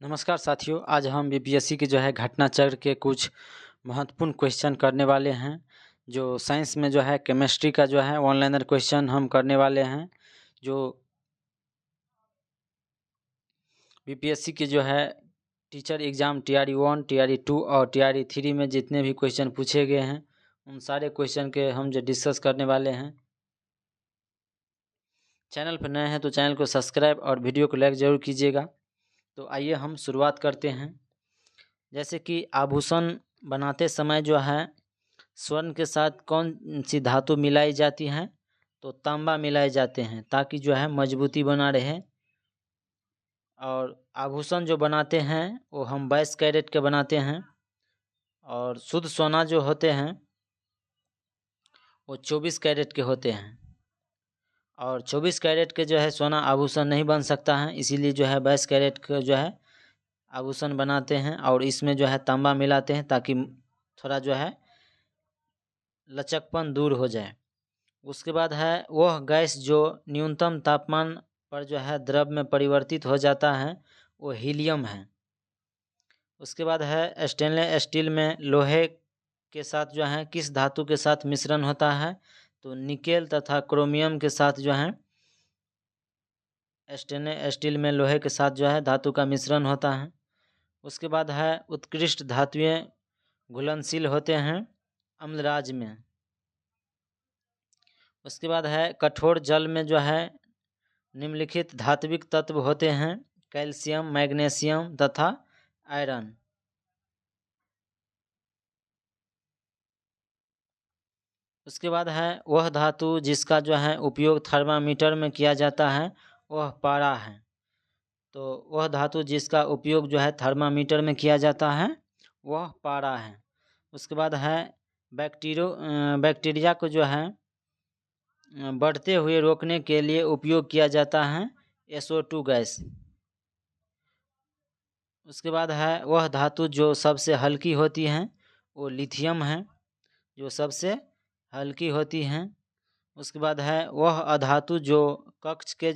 नमस्कार साथियों, आज हम बीपीएससी के घटना चक्र के कुछ महत्वपूर्ण क्वेश्चन करने वाले हैं। जो साइंस में केमिस्ट्री का ऑनलाइनर क्वेश्चन हम करने वाले हैं। जो बीपीएससी के टीचर एग्ज़ाम TRE 1, TRE 2 और TRE 3 में जितने भी क्वेश्चन पूछे गए हैं उन सारे क्वेश्चन के हम डिस्कस करने वाले हैं। चैनल पर नए हैं तो चैनल को सब्सक्राइब और वीडियो को लाइक ज़रूर कीजिएगा। तो आइए हम शुरुआत करते हैं। जैसे कि आभूषण बनाते समय स्वर्ण के साथ कौन सी धातु मिलाई जाती है, तो तांबा मिलाए जाते हैं ताकि मजबूती बना रहे। और आभूषण जो बनाते हैं वो हम 22 कैरेट के बनाते हैं और शुद्ध सोना जो होते हैं वो 24 कैरेट के होते हैं। और 24 कैरेट के सोना आभूषण नहीं बन सकता है, इसीलिए 22 कैरेट के आभूषण बनाते हैं और इसमें तांबा मिलाते हैं ताकि थोड़ा लचकपन दूर हो जाए। उसके बाद वह गैस जो न्यूनतम तापमान पर द्रव में परिवर्तित हो जाता है वो हीलियम है। उसके बाद स्टेनलेस स्टील में लोहे के साथ किस धातु के साथ मिश्रण होता है, तो निकेल तथा क्रोमियम के साथ स्टेनलेस स्टील में लोहे के साथ धातु का मिश्रण होता है। उसके बाद उत्कृष्ट धातुएं घुलनशील होते हैं अम्लराज में। उसके बाद कठोर जल में निम्नलिखित धात्विक तत्व होते हैं: कैल्शियम, मैग्नीशियम तथा आयरन। उसके बाद वह धातु जिसका उपयोग थर्मामीटर में किया जाता है वह पारा है। तो वह धातु जिसका उपयोग थर्मामीटर में किया जाता है वह पारा है। उसके बाद बैक्टीरिया को बढ़ते हुए रोकने के लिए उपयोग किया जाता है SO2 गैस। उसके बाद वह धातु जो सबसे हल्की होती है वो लिथियम है, जो सबसे हल्की होती हैं। उसके बाद वह अधातु जो कक्ष के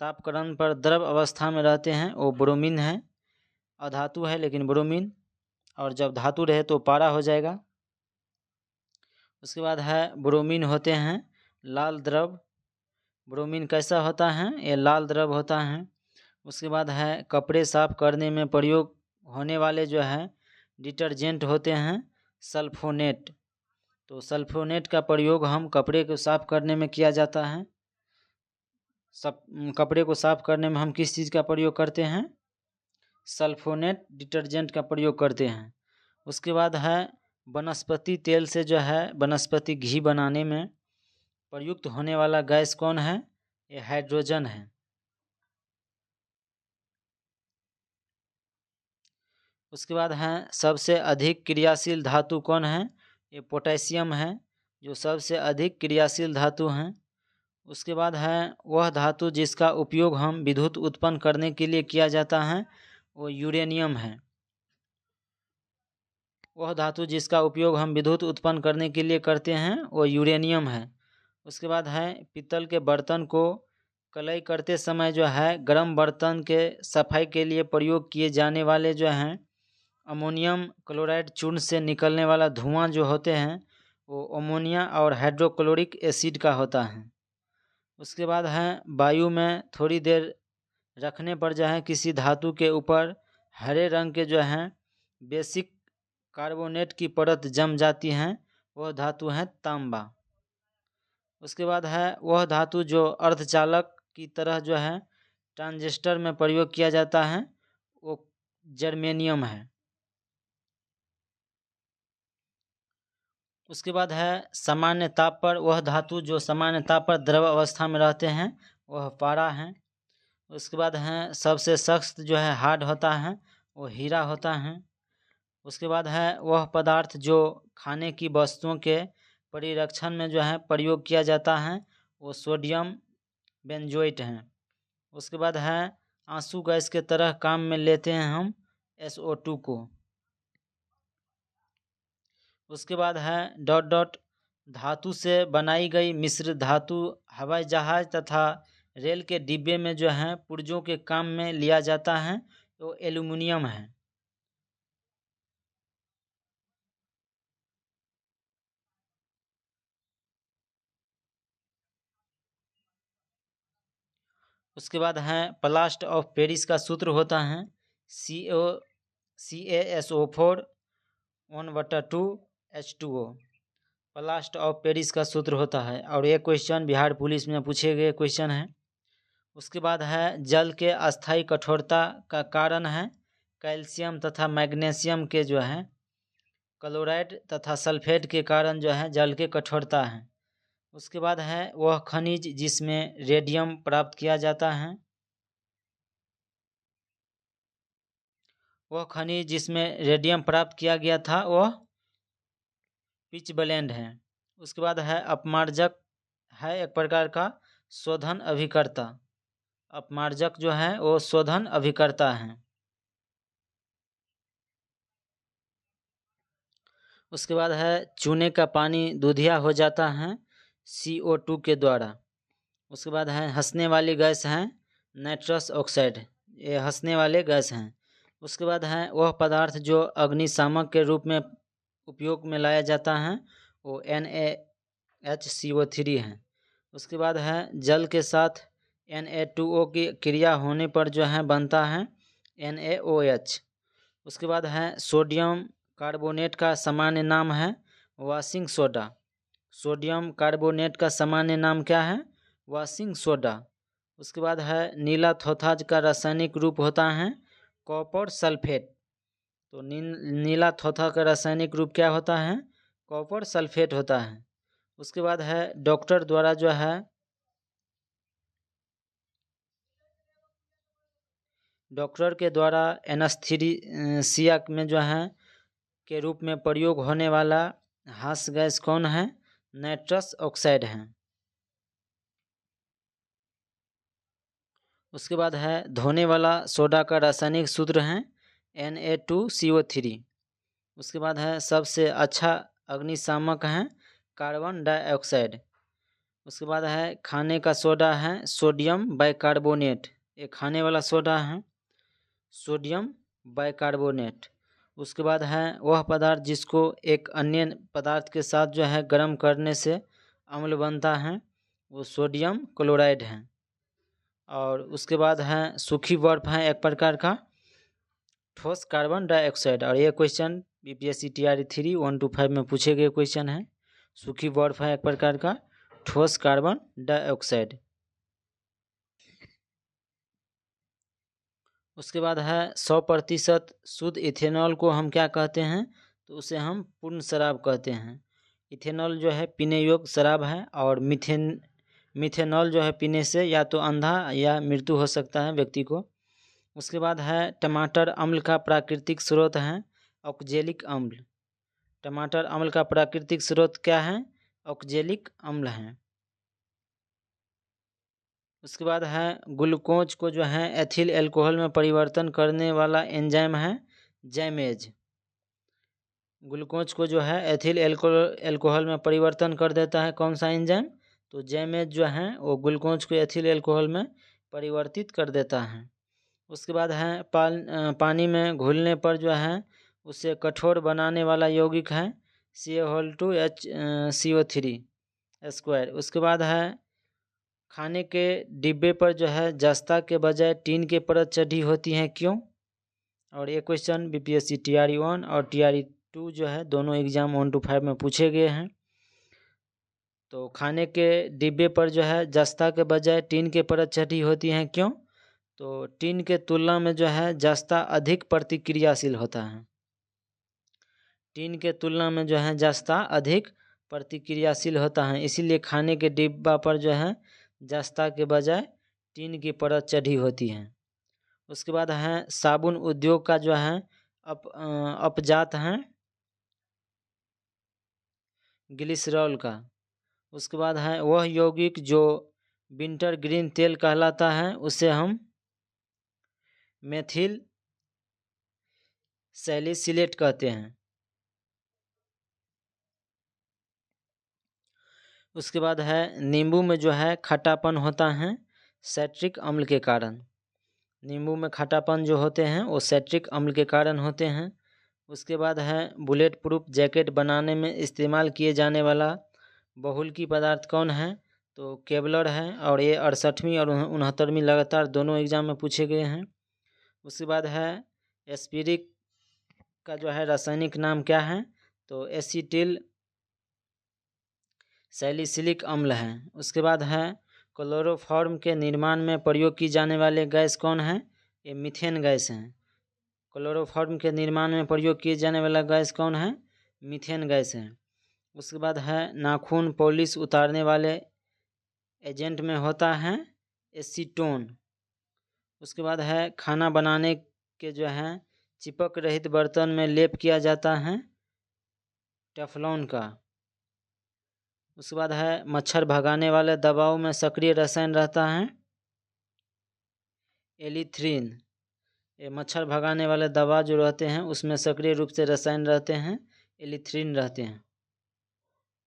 तापक्रम पर द्रव अवस्था में रहते हैं वो ब्रोमीन है। अधातु है लेकिन ब्रोमीन, और जब धातु रहे तो पारा हो जाएगा। उसके बाद ब्रोमीन होते हैं लाल द्रव। ब्रोमीन कैसा होता है? ये लाल द्रव होता है। उसके बाद कपड़े साफ करने में प्रयोग होने वाले डिटर्जेंट होते हैं सल्फोनेट। तो सल्फोनेट का प्रयोग हम कपड़े को साफ करने में किया जाता है। कपड़े को साफ करने में हम किस चीज़ का प्रयोग करते हैं? सल्फोनेट डिटर्जेंट का प्रयोग करते हैं। उसके बाद वनस्पति तेल से वनस्पति घी बनाने में प्रयुक्त होने वाला गैस कौन है? ये हाइड्रोजन है। उसके बाद सबसे अधिक क्रियाशील धातु कौन है? ये पोटेशियम है, जो सबसे अधिक क्रियाशील धातु हैं। उसके बाद वह धातु जिसका उपयोग हम विद्युत उत्पन्न करने के लिए किया जाता है वो यूरेनियम है। वह धातु जिसका उपयोग हम विद्युत उत्पन्न करने के लिए करते हैं वो यूरेनियम है। उसके बाद पीतल के बर्तन को कलई करते समय गर्म बर्तन के सफाई के लिए प्रयोग किए जाने वाले अमोनियम क्लोराइड चूर्ण से निकलने वाला धुआं जो होते हैं वो अमोनिया और हाइड्रोक्लोरिक एसिड का होता है। उसके बाद वायु में थोड़ी देर रखने पर किसी धातु के ऊपर हरे रंग के बेसिक कार्बोनेट की परत जम जाती है, वह धातु है तांबा। उसके बाद वह धातु जो अर्धचालक की तरह ट्रांजिस्टर में प्रयोग किया जाता है वो जर्मेनियम है। उसके बाद सामान्य ताप पर वह धातु जो सामान्य ताप पर द्रव अवस्था में रहते हैं वह पारा है। उसके बाद सबसे सख्त हार्ड होता है वो हीरा होता है। उसके बाद वह पदार्थ जो खाने की वस्तुओं के परिरक्षण में प्रयोग किया जाता है वो सोडियम बेंजोएट है। उसके बाद आंसू गैस के तरह काम में लेते हैं हम SO2 को। उसके बाद धातु से बनाई गई मिश्र धातु हवाई जहाज तथा रेल के डिब्बे में पुर्जों के काम में लिया जाता है वो एल्यूमिनियम है। उसके बाद है प्लास्ट ऑफ पेरिस का सूत्र होता है CaSO4 1/2 H2O। प्लास्ट ऑफ पेरिस का सूत्र होता है, और ये क्वेश्चन बिहार पुलिस में पूछे गए क्वेश्चन है। उसके बाद है जल के अस्थायी कठोरता का कारण है कैल्शियम तथा मैग्नीशियम के जो है क्लोराइड तथा सल्फेट के कारण जो है जल के कठोरता है। उसके बाद है वह खनिज जिसमें रेडियम प्राप्त किया जाता है, वह खनिज जिसमें रेडियम प्राप्त किया गया था वह पिच ब्लेंड है। उसके बाद है अपमार्जक है एक प्रकार का शोधन अभिकर्ता। अपमार्जक जो है वो शोधन अभिकर्ता है। उसके बाद है चूने का पानी दूधिया हो जाता है CO2 के द्वारा। उसके बाद है हंसने वाली गैस है नाइट्रस ऑक्साइड, ये हंसने वाले गैस हैं। उसके बाद है वह पदार्थ जो अग्निशामक के रूप में उपयोग में लाया जाता है वो NaHCO3 है। उसके बाद है जल के साथ Na2O की क्रिया होने पर जो है बनता है NaOH। उसके बाद है सोडियम कार्बोनेट का सामान्य नाम है वाशिंग सोडा। सोडियम कार्बोनेट का सामान्य नाम क्या है? Washing soda. उसके बाद है नीला थौथाज का रासायनिक रूप होता है कॉपर सल्फेट। तो नीला थौथा का रासायनिक रूप क्या होता है? कॉपर सल्फेट होता है। उसके बाद है डॉक्टर द्वारा जो है डॉक्टर के द्वारा एनेस्थीसिया में जो है के रूप में प्रयोग होने वाला हास्य गैस कौन है? नाइट्रस ऑक्साइड है। उसके बाद है धोने वाला सोडा का रासायनिक सूत्र है Na2CO3। उसके बाद है सबसे अच्छा अग्निशामक है कार्बन डाइऑक्साइड। उसके बाद है खाने का सोडा है सोडियम बाइकार्बोनेट, ये खाने वाला सोडा है सोडियम बाइकार्बोनेट। उसके बाद है वह पदार्थ जिसको एक अन्य पदार्थ के साथ जो है गर्म करने से अम्ल बनता है वो सोडियम क्लोराइड है। और उसके बाद है सूखी बर्फ है एक प्रकार का ठोस कार्बन डाइऑक्साइड, और ये क्वेश्चन BPSC TRE 3 1 to 5 में पूछे गए क्वेश्चन है। सूखी बर्फ है एक प्रकार का ठोस कार्बन डाइऑक्साइड। उसके बाद है 100% शुद्ध इथेनॉल को हम क्या कहते हैं? तो उसे हम पूर्ण शराब कहते हैं। इथेनॉल जो है पीने योग्य शराब है, और मिथेनॉल जो है पीने से या तो अंधा या मृत्यु हो सकता है व्यक्ति को। उसके बाद है टमाटर अम्ल का प्राकृतिक स्रोत है ऑक्जेलिक अम्ल। टमाटर अम्ल का प्राकृतिक स्रोत क्या है? ऑक्जेलिक अम्ल है। उसके बाद है ग्लूकोज को जो है एथिल एल्कोहल में परिवर्तन करने वाला एंजाइम है जैमेज। ग्लूकोज को जो है एथिल एल्कोहल में परिवर्तन कर देता है कौन सा एंजाइम? तो जैमेज जो है वो ग्लूकोज को एथिल एल्कोहल में परिवर्तित कर देता है। उसके बाद है पानी में घुलने पर जो है उसे कठोर बनाने वाला यौगिक है CaO2HCO3 स्क्वायर। उसके बाद है खाने के डिब्बे पर जो है जस्ता के बजाय टीन की परत चढ़ी होती है क्यों? और ये क्वेश्चन BPSC TRE 1 और TRE 2 जो है दोनों एग्जाम 1 to 5 में पूछे गए हैं। तो खाने के डिब्बे पर जो है जस्ता के बजाय टीन की परत चढ़ी होती है क्यों? तो टीन के तुलना में जो है जस्ता अधिक प्रतिक्रियाशील होता है। टीन के तुलना में जो है जस्ता अधिक प्रतिक्रियाशील होता है, इसीलिए खाने के डिब्बा पर जो है जस्ता के बजाय टीन की परत चढ़ी होती है। उसके बाद है साबुन उद्योग का जो है अपजात है ग्लिसरॉल का। उसके बाद है वह यौगिक जो विंटर ग्रीन तेल कहलाता है उसे हम मेथिल सैलिसिलेट कहते हैं। उसके बाद है नींबू में जो है खट्टापन होता है साइट्रिक अम्ल के कारण। नींबू में खट्टापन जो होते हैं वो सेट्रिक अम्ल के कारण होते हैं। उसके बाद है बुलेट प्रूफ जैकेट बनाने में इस्तेमाल किए जाने वाला बहुल्की पदार्थ कौन है? तो केवलर है, और ये 68वीं और 69वीं लगातार दोनों एग्जाम में पूछे गए हैं। उसके बाद है एस्पिरिक का जो है रासायनिक नाम क्या है? तो एसिटिल सैलिसिलिक अम्ल है। उसके बाद है क्लोरोफॉर्म के निर्माण में प्रयोग की जाने वाले गैस कौन है? ये मीथेन गैस है। क्लोरोफॉर्म के निर्माण में प्रयोग किए जाने वाला गैस कौन है? मीथेन गैस है। उसके बाद है नाखून पॉलिश उतारने वाले एजेंट में होता है एसीटोन। उसके बाद है खाना बनाने के जो है चिपक रहित बर्तन में लेप किया जाता है टेफ्लॉन का। उसके बाद है मच्छर भगाने वाले दवाओं में सक्रिय रसायन रहता है एलिथ्रीन। ये मच्छर भगाने वाले दवा जो रहते हैं उसमें सक्रिय रूप से रसायन रहते हैं एलिथ्रीन रहते हैं।